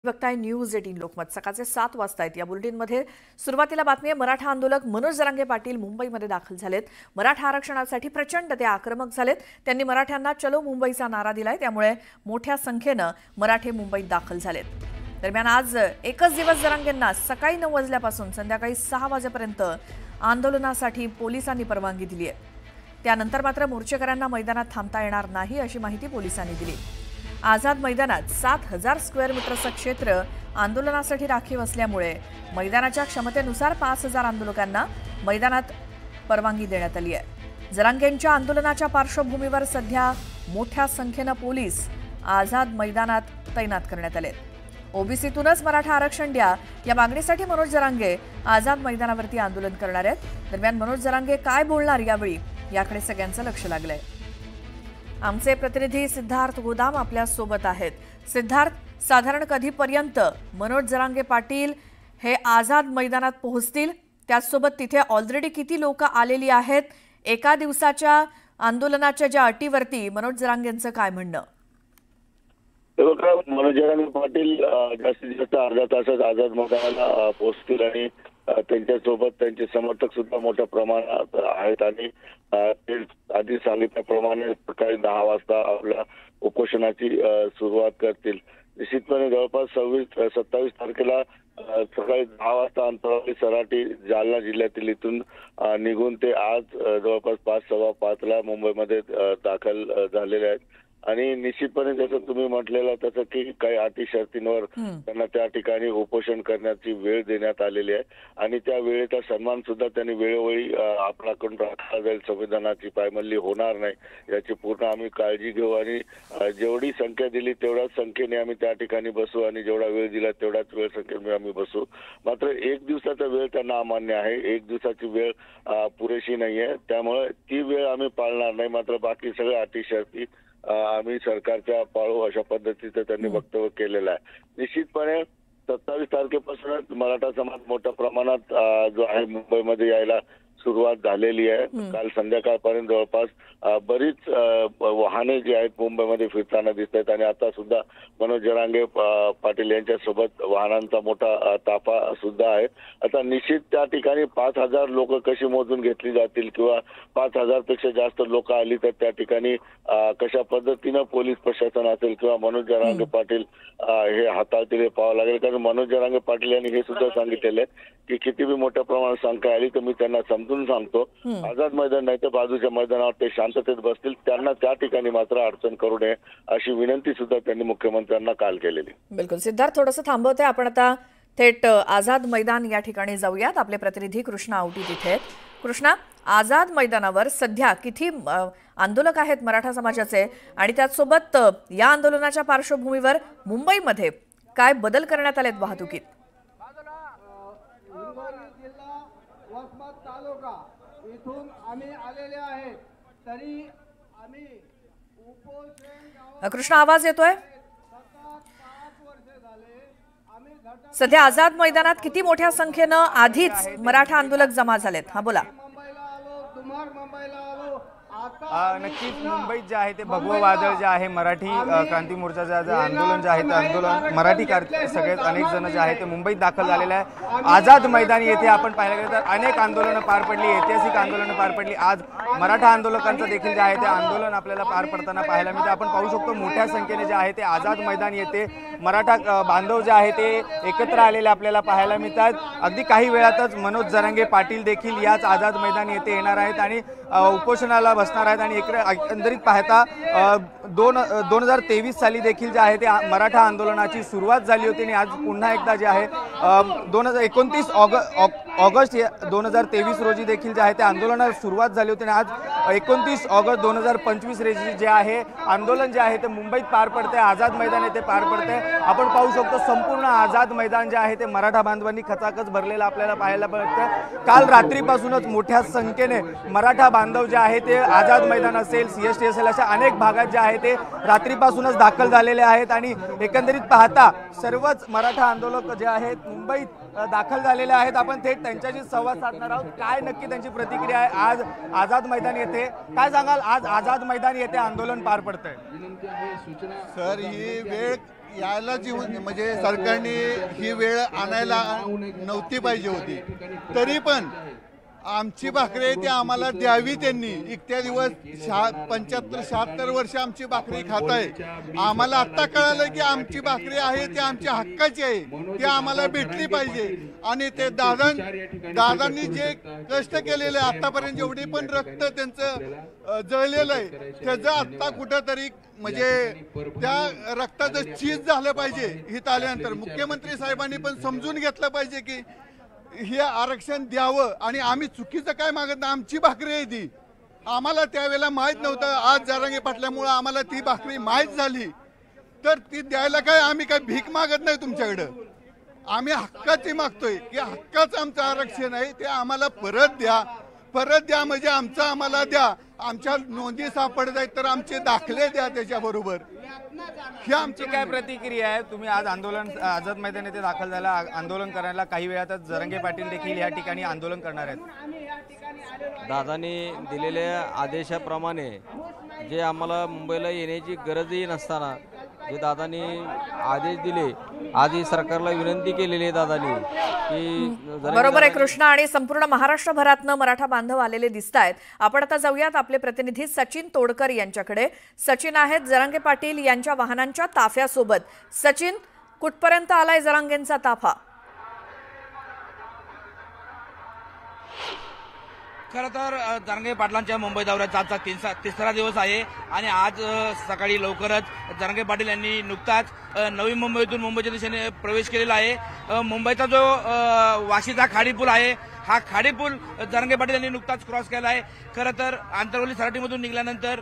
बघताय न्यूज 18 लोकमत सकाळचे 7 वाजता आहेत। या बुलेटिनमध्ये सुरुवातीला बातमी आहे, मराठा आंदोलक मनोज जरांगे पाटील मुंबईमध्ये दाखल झालेत। मराठा आरक्षणासाठी प्रचंड ते आक्रमक झालेत। त्यांनी मराठ्यांना चलो मुंबईचा नारा दिलाय, त्यामुळे मोठ्या संख्येने मराठे मुंबईत दाखल झालेत। दरम्यान आज एकच दिवस जरांगेंना सकाळी 9 वाजल्यापासून संध्याकाळी 6 वाजेपर्यंत आंदोलनासाठी पोलिसांनी परवानगी दिली आहे। त्यानंतर मात्र मोर्चेकऱ्यांना मैदानात थांबता येणार नाही अशी माहिती पोलिसांनी दिली। आझाद मैदानात 7000 स्क्वेअर मीटरचं क्षेत्र आंदोलनासाठी राखीव असल्यामुळे मैदानाच्या क्षमतेनुसार 5000 आंदोलकांना मैदानात परवानगी देण्यात आली आहे। जरांगेंच्या आंदोलनाच्या पार्श्वभूमीवर सध्या मोठ्या संख्येने पोलीस आझाद मैदानात तैनात करण्यात आले। ओबीसीतूनच मराठा आरक्षण द्या या मागणीसाठी मनोज जरांगे आझाद मैदानावरती आंदोलन करणार आहेत। दरम्यान मनोज जरांगे काय बोलणार यावेळी याकडे सगळ्यांचं लक्ष लागलंय। आमचे प्रतिनिधी सिद्धार्थ गोदाम आपल्या सोबत आहेत। सिद्धार्थ, साधारण कधीपर्यंत मनोज जरांगे पाटील हे आझाद मैदानात पोहोचतील? त्याचसोबत तिथे ऑलरेडी किती लोक आलेली आहेत? एका दिवसाच्या आंदोलनाच्या ज्या अटीवरती मनोज जरांगेंचं काय म्हणणं? मनोज जरांगे पाटील जास्तीत जास्त अर्धा तासात आझाद मैदानाला पोहोचतील आणि त्यांच्यासोबत त्यांचे समर्थक सुद्धा मोठ्या प्रमाणात आहेत आणि ते आधी सांगितल्याप्रमाणे सकाळी 10 वाजता आपल्या उपोषणाची सुरुवात करतील। निश्चितपणे जवळपास 27 तारखेला सकाळी 10 वाजता अंतरावली सराटी जालना जिल्ह्यातील इथून निघून ते आज जवळपास 5:15 ला मुंबईमध्ये दाखल झालेले आहेत। आणि निश्चितपणे जसं तुम्ही म्हटलेलं तसं की काही अटी शर्तींवर त्यांना त्या ठिकाणी उपोषण करण्याची वेळ देण्यात आलेली आहे आणि त्या वेळेचा सन्मान सुद्धा त्यांनी वेळोवेळी आपल्याकडून राखला जाईल। संविधानाची पायमल्ली होणार नाही याची पूर्ण आम्ही काळजी घेऊ आणि जेवढी संख्या दिली तेवढ्याच संख्येने आम्ही त्या ठिकाणी बसू आणि जेवढा वेळ दिला तेवढ्याच वेळ संख्येने आम्ही बसू। मात्र 1 दिवसाचा वेळ त्यांना अमान्य आहे। 1 दिवसाची वेळ पुरेशी नाहीये, त्यामुळे ती वेळ आम्ही पाळणार नाही। मात्र बाकी सगळ्या अटी शर्ती आम्ही सरकारच्या पाळू अशा पद्धतीचं त्यांनी वक्तव्य केलेलं आहे। निश्चितपणे 27 तारखेपासूनच मराठा समाज मोठ्या प्रमाणात जो आहे मुंबईमध्ये यायला सुरुवात झालेली आहे। काल संध्याकाळपर्यंत जवळपास बरीच वाहने जी आहेत मुंबईमध्ये फिरताना दिसत आहेत आणि आता सुद्धा मनोज जरांगे पाटील यांच्यासोबत वाहनांचा मोठा ताफा सुद्धा आहे। आता निश्चित त्या ठिकाणी 5000 लोक कशी मोजून घेतली जातील किंवा 5000 पेक्षा जास्त लोक आली तर त्या ठिकाणी कशा पद्धतीनं पोलीस प्रशासन असेल किंवा मनोज जरांगे पाटील हे हाताळतील हे पाहावं लागेल। कारण मनोज जरांगे पाटील यांनी हे सुद्धा सांगितलेलं आहे की किती बी मोठ्या प्रमाणात संख्या आली तर मी त्यांना समजून सांगतो, आझाद मैदान नाही तर बाजूच्या मैदानावर ते शांततेत बसतील, त्यांना त्या ठिकाणी मात्र अडचण करू नये अशी विनंती सुद्धा त्यांनी मुख्यमंत्र्यांना काल केलेली। बिलकुल सिद्धार्थ, थोडंसं थांबवते आपण आता थेट आझाद मैदान या ठिकाणी जाऊयात। आपले प्रतिनिधी कृष्णा आवटी तिथे आहेत। कृष्णा, आझाद मैदानावर सध्या किती आंदोलक आहेत मराठा समाजाचे आणि त्याचसोबत या आंदोलनाच्या पार्श्वभूमीवर मुंबईमध्ये काय बदल करण्यात आलेत वाहतुकीत? इथून आम्ही आलेले आहेत तरी आम्ही कृष्णा, आवाज येतोय? सध्या आझाद मैदानात किती मोठ्या संख्येनं आधीच मराठा आंदोलक जमा झालेत? हा बोला। नक्कीच मुंबईत जे आहे ते भगवं वादळ जे आहे मराठी क्रांती मोर्चाचं आंदोलन जे आहे ते आंदोलन मराठी सगळेच अनेक जण जे आहे ते मुंबईत दाखल झालेले आहे। आझाद मैदान येथे आपण पाहायला गेलं तर अनेक आंदोलनं पार पडली, ऐतिहासिक आंदोलनं पार पडली। आज मराठा आंदोलकांचं देखील जे आहे ते आंदोलन आपल्याला पार पडताना पाहायला मिळते। आपण पाहू शकतो मोठ्या संख्येने जे आहे ते आझाद मैदान येथे मराठा बांधव जे आहे ते एकत्र आलेले आपल्याला पाहायला मिळतात। अगदी काही वेळातच मनोज जरांगे पाटील देखील याच आझाद मैदान येथे येणार आहेत आणि उपोषणाला बसणार आहेत आणि एकंदरीत पाहता 2023 साली देखील जे आहे ते मराठा आंदोलनाची सुरुवात झाली होती आणि आज पुन्हा एकदा जे आहे 29 ऑगस्ट 2023 रोजी देखील जे आहे ते आंदोलनाला सुरुवात झाली होती आणि आज 29 ऑगस्ट 2025 रोजी जे आहे आंदोलन जे आहे ते मुंबईत पार पडते, आझाद मैदान येथे पार पडते। आपण पाहू शकतो संपूर्ण आझाद मैदान जे आहे ते मराठा बांधवांनी खचाखच भरलेलं आपल्याला पाहायला मिळते। काल रात्रीपासूनच मोठ्या संख्येने मराठा बांधव जे आहे ते आझाद मैदान असेल, सीएसटी असेल अशा अनेक भागात जे आहे ते रात्रीपासूनच दाखल झालेले आहेत आणि एकंदरीत पाहता सर्वच मराठा आंदोलक जे आहेत मुंबईत दाखल झालेले आहेत। आपण थेट त्यांच्याशी संवाद साधणार आहोत। काय नक्की त्यांची प्रतिक्रिया आहे आज आझाद मैदान येथे? काय सांगाल, आज आझाद मैदान येथे आंदोलन पार पडतंय? सर, ही वेळ यायला जी म्हणजे सरकारने ही वेळ आणायला नव्हती पाहिजे होती, तरी पण आमची भाकरी ती आम्हाला द्यावी त्यांनी. इतक्या दिवस 75-76 वर्ष आमची भाकरी खात आहे. आम्हाला आता कळालं की आमची भाकरी आहे ती आमच्या हक्काची आहे, ती आम्हाला भेटली पाहिजे. आणि ते दादांनी जे कष्ट केलेले आतापर्यंत जेवढे पण रक्त त्यांचं जळलेलं आहे त्याचं आत्ता कुठंतरी म्हणजे त्या रक्ताचं चीज झालं पाहिजे. इथं आल्यानंतर मुख्यमंत्री साहेबांनी पण समजून घेतलं पाहिजे की हे आरक्षण द्यावं. आणि आम्ही चुकीचं काय मागत नाही, आमची भाकरी आहे ती. आम्हाला त्यावेळेला माहीत नव्हतं, आज जरांगे पाटल्यामुळं आम्हाला ती भाकरी माहीत झाली. तर ती द्यायला काय आम्ही काय भीक मागत नाही तुमच्याकडं, आम्ही हक्काची मागतोय की हक्काचं आमचं आरक्षण आहे ते आम्हाला परत द्या. परत द्या म्हणजे आमचं आम्हाला द्या. आमच्या नोंदी सापडत आहेत तर आमचे दाखले द्या त्याच्याबरोबर. ही आमची काय प्रतिक्रिया आहे? तुम्ही आज आंदोलन आझाद मैदान येथे दाखल झाला आंदोलन करायला, काही वेळातच जरांगे पाटील देखील या ठिकाणी आंदोलन करणार आहेत. दादांनी दिलेल्या आदेशाप्रमाणे जे आम्हाला मुंबईला येण्याची गरजही नसताना जे दादांनी आदेश दिले, आधी सरकारला विनंती केलेली आहे दादांनी की बरोबर आहे कृष्णा. आणि संपूर्ण महाराष्ट्रभरातनं मराठा बांधव आलेले दिसत आहेत. आपण आता जाऊयात आपले प्रतिनिधी सचिन तोडकर यांच्याकडे. सचिन आहेत जरांगे पाटील यांच्या वाहनांच्या ताफ्यासोबत. सचिन, कुठपर्यंत आलाय जरांगेंचा ताफा? खरं तर जरांगे पाटलांच्या मुंबई दौऱ्याचा आजचा तिसरा दिवस आहे आणि आज सकाळी लवकरच जरांगे पाटील यांनी नुकताच नवी मुंबईतून मुंबईच्या दिशेने प्रवेश केलेला आहे. मुंबईचा जो वाशीचा खाडी पूल आहे हा खाडी पूल जरांगे पाटील यांनी नुकताच क्रॉस केला आहे. खरं तर आंतरवली सराटीमधून निघाल्यानंतर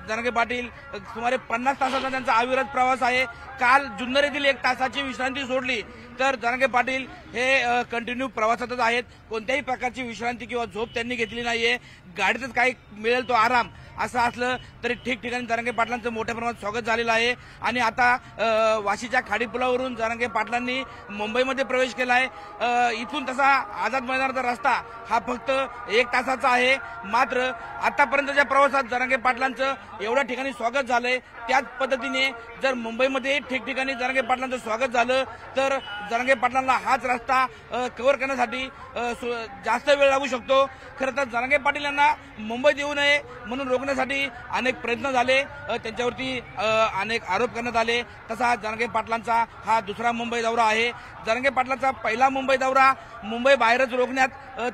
जरांगे पाटील सुमारे 50 तासाचा त्यांचा अविरत प्रवास आहे. काल जुन्नर येथील 1 तासाची विश्रांती सोडली तर जरांगे पाटील हे कंटिन्यू प्रवासातच आहेत. कोणत्याही प्रकारची विश्रांती किंवा झोप त्यांनी घेतली नाहीये. गाडीतच काही मिळेल तो आराम असं असलं तरी ठिकठिकाणी जरांगे पाटलांचं मोठ्या प्रमाणात स्वागत झालेलं आहे. आणि आता वाशीच्या खाडी पुलावरून जरांगे पाटलांनी मुंबईमध्ये प्रवेश केला आहे. इथून तसा आझाद मैदानाचा रस्ता हा फक्त 1 तासाचा आहे. मात्र आतापर्यंतच्या प्रवासात जरांगे पाटलांचं एवढ्या ठिकाणी स्वागत झालंय. त्याच पद्धतीने जर मुंबईमध्ये ठिकठिकाणी जरांगे पाटलांचं स्वागत झालं तर जरांगे पाटलांना हाच रस्ता कव्हर करण्यासाठी जास्त वेळ लागू शकतो. खरं तर जरांगे पाटील यांना मुंबईत येऊ नये म्हणून रोखण्यासाठी अनेक प्रयत्न झाले, त्यांच्यावरती अनेक आरोप करण्यात आले. तसा जरांगे पाटलांचा हा दुसरा मुंबई दौरा आहे. जरांगे पाटलांचा पहिला मुंबई दौरा मुंबई बाहेरच रोखण्यात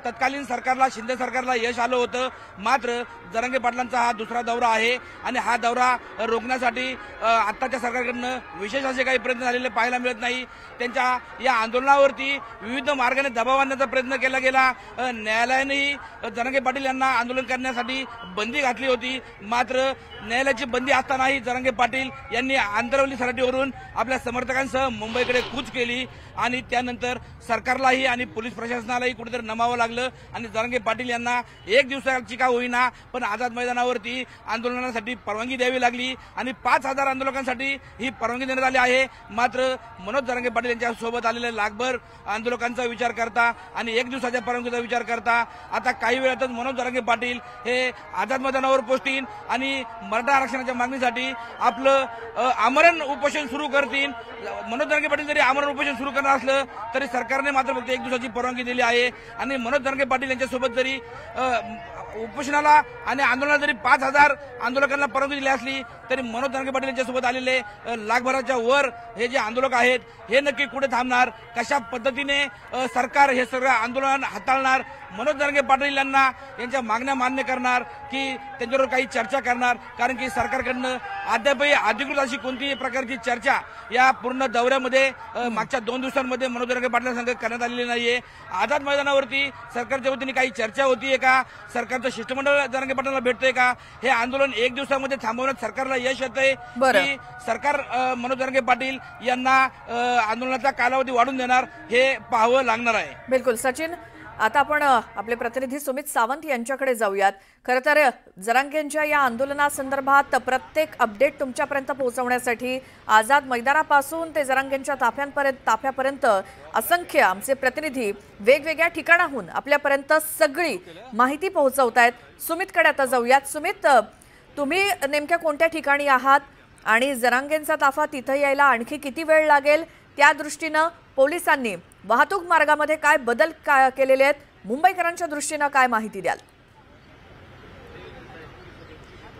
तत्कालीन सरकारला, शिंदे सरकारला यश आलं होतं. मात्र जरांगे पाटलांचा हा दुसरा दौरा आहे आणि हा दौरा रोखण्यासाठी आत्ताच्या सरकारकडनं विशेष असे काही प्रयत्न झालेले पाहायला मिळत नाही. त्यांच्या या आंदोलनावरती विविध मार्गाने दबाव आणण्याचा प्रयत्न केला गेला. न्यायालयानेही जरांगे पाटील यांना आंदोलन करण्यासाठी बंदी घातली होती. मात्र न्यायालयाची बंदी असतानाही जरांगे पाटील यांनी आंतरवली सराटीवरून आपल्या समर्थकांसह मुंबईकडे कूच केली आणि त्यानंतर सरकारलाही आणि पोलीस प्रशासनालाही कुठेतरी नमावं लागलं आणि जरांगे पाटील यांना 1 दिवसाची का होईना पण आझाद मैदानावरती आंदोलनासाठी परवानगी द्यावी लागली आणि 5000 आंदोलकांसाठी ही परवानगी देण्यात आली आहे. मात्र मनोज जरांगे पाटील यांच्या सोबत आलेले लाखभर आंदोलकांचा विचार करता आणि 1 दिवसाच्या परवानगीचा विचार करता आता काही वेळातच मनोज जरांगे पाटील हे आझाद मैदानावर पोहोचतील आणि मराठा आरक्षणाच्या मागणीसाठी आपलं आमरण उपोषण सुरू करतील. मनोज जरांगे पाटील जरी आमरण उपोषण सुरू करणार असलं तरी सरकारने मात्र फक्त 1 दिवसाची परवानगी दिली आहे आणि मनोज जरांगे पाटील यांच्यासोबत जरी उपोषणाला आणि आंदोलनाला जरी 5000 आंदोलकांना परवानगी दिली असली तरी मनोज जरांगे पाटील यांच्यासोबत आलेले लाखभराच्या वर हे जे आंदोलक आहेत हे नक्की कुठे थांबणार, कशा पद्धतीने सरकार हे सगळं आंदोलन हाताळणार, मनोज जरांगे पाटील यांना यांच्या मागण्या मान्य करणार की त्यांच्यावर काही चर्चा करणार. कारण की सरकारकडनं अद्यापही अधिकृत अशी कोणतीही प्रकारची चर्चा या पूर्ण दौऱ्यामध्ये मागच्या 2 दिवसांमध्ये मनोज जरांगे पाटलांसंग करण्यात आलेली नाहीये. आझाद मैदानावरती सरकारच्या वतीने काही चर्चा होतीये का, सरकारचं शिष्टमंडळ जरांगे पाटलांना भेटतंय का, हे आंदोलन 1 दिवसामध्ये थांबवण्यात सरकारला यश येतंय की सरकार मनोज जरांगे पाटील यांना आंदोलनाचा कालावधी वाढून देणार हे पाहावं लागणार आहे. बिलकुल सचिन, आता आपण आपले प्रतिनिधी सुमित सावंत यांच्याकडे जाऊयात. खरं तर जरांगेंच्या या आंदोलनासंदर्भात प्रत्येक अपडेट तुमच्यापर्यंत पोहोचवण्यासाठी आझाद मैदानापासून ते जरांगेंच्या ताफ्यापर्यंत असंख्य आमचे प्रतिनिधी वेगवेगळ्या ठिकाणाहून आपल्यापर्यंत सगळी माहिती पोहोचवतायत. सुमितकडे आता जाऊयात. सुमित, तुम्ही नेमक्या कोणत्या ठिकाणी आहात आणि जरांगेंचा ताफा तिथे यायला आणखी किती वेळ लागेल, त्या दृष्टीनं पोलिसांनी वाहतूक मार्गामध्ये काय बदल केलेले आहेत, मुंबईकरांच्या दृष्टीनं काय माहिती द्याल?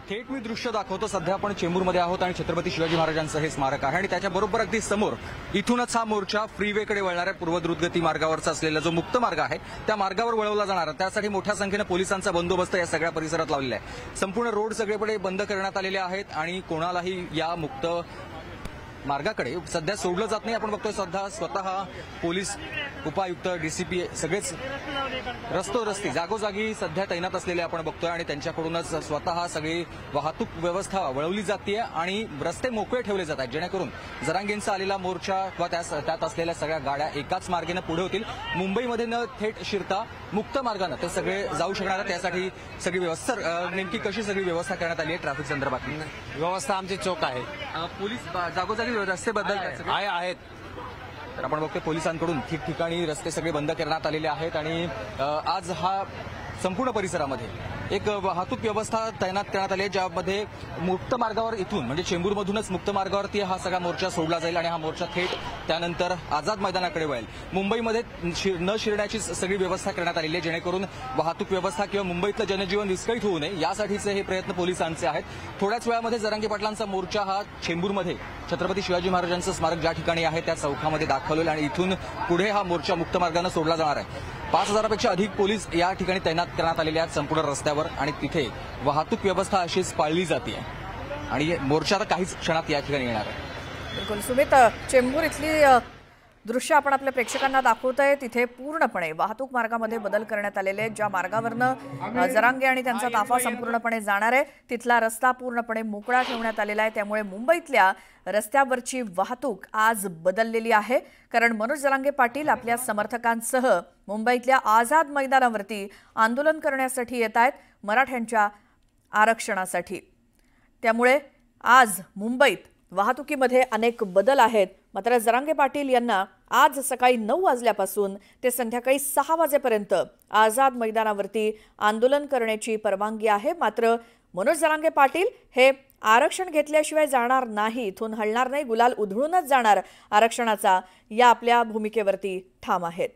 थेट मी दृश्य दाखवतो. सध्या आपण चेंबूरमध्ये आहोत आणि छत्रपती शिवाजी महाराजांचं हे स्मारक आहे आणि त्याच्याबरोबर अगदी समोर इथूनच हा मोर्चा फ्रीवेकडे वळणाऱ्या पूर्व द्रुतगती मार्गावरचा असलेला जो मुक्त मार्ग आहे त्या मार्गावर वळवला जाणार. त्यासाठी मोठ्या संख्येनं पोलिसांचा बंदोबस्त या सगळ्या परिसरात लावलेला आहे. संपूर्ण रोड सगळीकडे बंद करण्यात आलेले आहेत आणि कोणालाही या मुक्त मार्गाकडे सध्या सोडलं जात नाही. आपण बघतोय सध्या स्वतः पोलीस उपायुक्त, डीसीपी सगळेच रस्ते जागोजागी सध्या तैनात असलेले आपण बघतोय आणि त्यांच्याकडूनच स्वतः सगळी वाहतूक व्यवस्था वळवली जाते आणि रस्ते मोकळे ठेवले जात आहेत जेणेकरून जरांगेंचा आलेला मोर्चा किंवा त्यात असलेल्या सगळ्या गाड्या एकाच मार्गाने पुढे होतील. मुंबईमध्ये न थेट शिरता मुक्त मार्गाने ते सगळे जाऊ शकणार. त्यासाठी सगळी व्यवस्था नेमकी कशी सगळी व्यवस्था करण्यात आली आहे ट्रॅफिक संदर्भात? व्यवस्था आमची चोख आहे. पोलीस जागोजागी रस्ते बदल आहेत. तर आपण बघतोय पोलिसांकडून ठिकठिकाणी रस्ते सगळे बंद करण्यात आलेले आहेत आणि आज हा संपूर्ण परिसरामध्ये एक वाहतूक व्यवस्था तैनात करण्यात आली आहे ज्यामध्ये मुक्त मार्गावर इथून म्हणजे चेंबूरमधूनच मुक्त मार्गावरती हा सगळा मोर्चा सोडला जाईल आणि हा मोर्चा थेट त्यानंतर आझाद मैदानाकडे वळेल. मुंबईमध्ये न शिरण्याची सगळी व्यवस्था करण्यात आलेली आहे जेणेकरून वाहतूक व्यवस्था किंवा मुंबईतलं जनजीवन विस्कळीत होऊ नये यासाठीचे हे प्रयत्न पोलिसांचे आहेत. थोड्याच वेळामध्ये जरांगे पाटलांचा मोर्चा हा चेंबूरमध्ये छत्रपती शिवाजी महाराजांचं स्मारक ज्या ठिकाणी आहे त्या चौकामध्ये दाखवलेलं आणि इथून पुढे हा मोर्चा मुक्त मार्गाने सोडला जाणार आहे. 5,000पेक्षा अधिक पोलीस या ठिकाणी तैनात करण्यात आलेले आहेत संपूर्ण रस्त्यावर आणि तिथे वाहतूक व्यवस्था अशीच पाळली जाते आणि मोर्चा काहीच क्षणात या ठिकाणी येणार आहे. बिलकुल सुमित, चेंबूर इथली दृश्य आपण आपल्या प्रेक्षकांना दाखवतोय. तिथे पूर्णपणे वाहतूक मार्गामध्ये बदल करण्यात आलेले आहेत. ज्या मार्गावरनं जरांगे आणि त्यांचा ताफा संपूर्णपणे जाणार आहे तिथला रस्ता पूर्णपणे मोकळा ठेवण्यात आलेला आहे. त्यामुळे मुंबईतल्या रस्त्यावरची वाहतूक आज बदललेली आहे. कारण मनोज जरांगे पाटील आपल्या समर्थकांसह मुंबईतल्या आझाद मैदानावरती आंदोलन करण्यासाठी येत आहेत मराठ्यांच्या आरक्षणासाठी. त्यामुळे आज मुंबईत वाहतुकीमध्ये अनेक बदल आहेत. मात्र जरांगे पाटील यांना आज सकाळी 9 वाजल्यापासून ते संध्याकाळी 6 वाजेपर्यंत आझाद मैदानावरती आंदोलन करण्याची परवानगी आहे. मात्र मनोज जरांगे पाटील हे आरक्षण घेतल्याशिवाय जाणार नाही, इथून हलणार नाही, गुलाल उधळूनच जाणार आरक्षणाचा, या आपल्या भूमिकेवरती ठाम आहेत.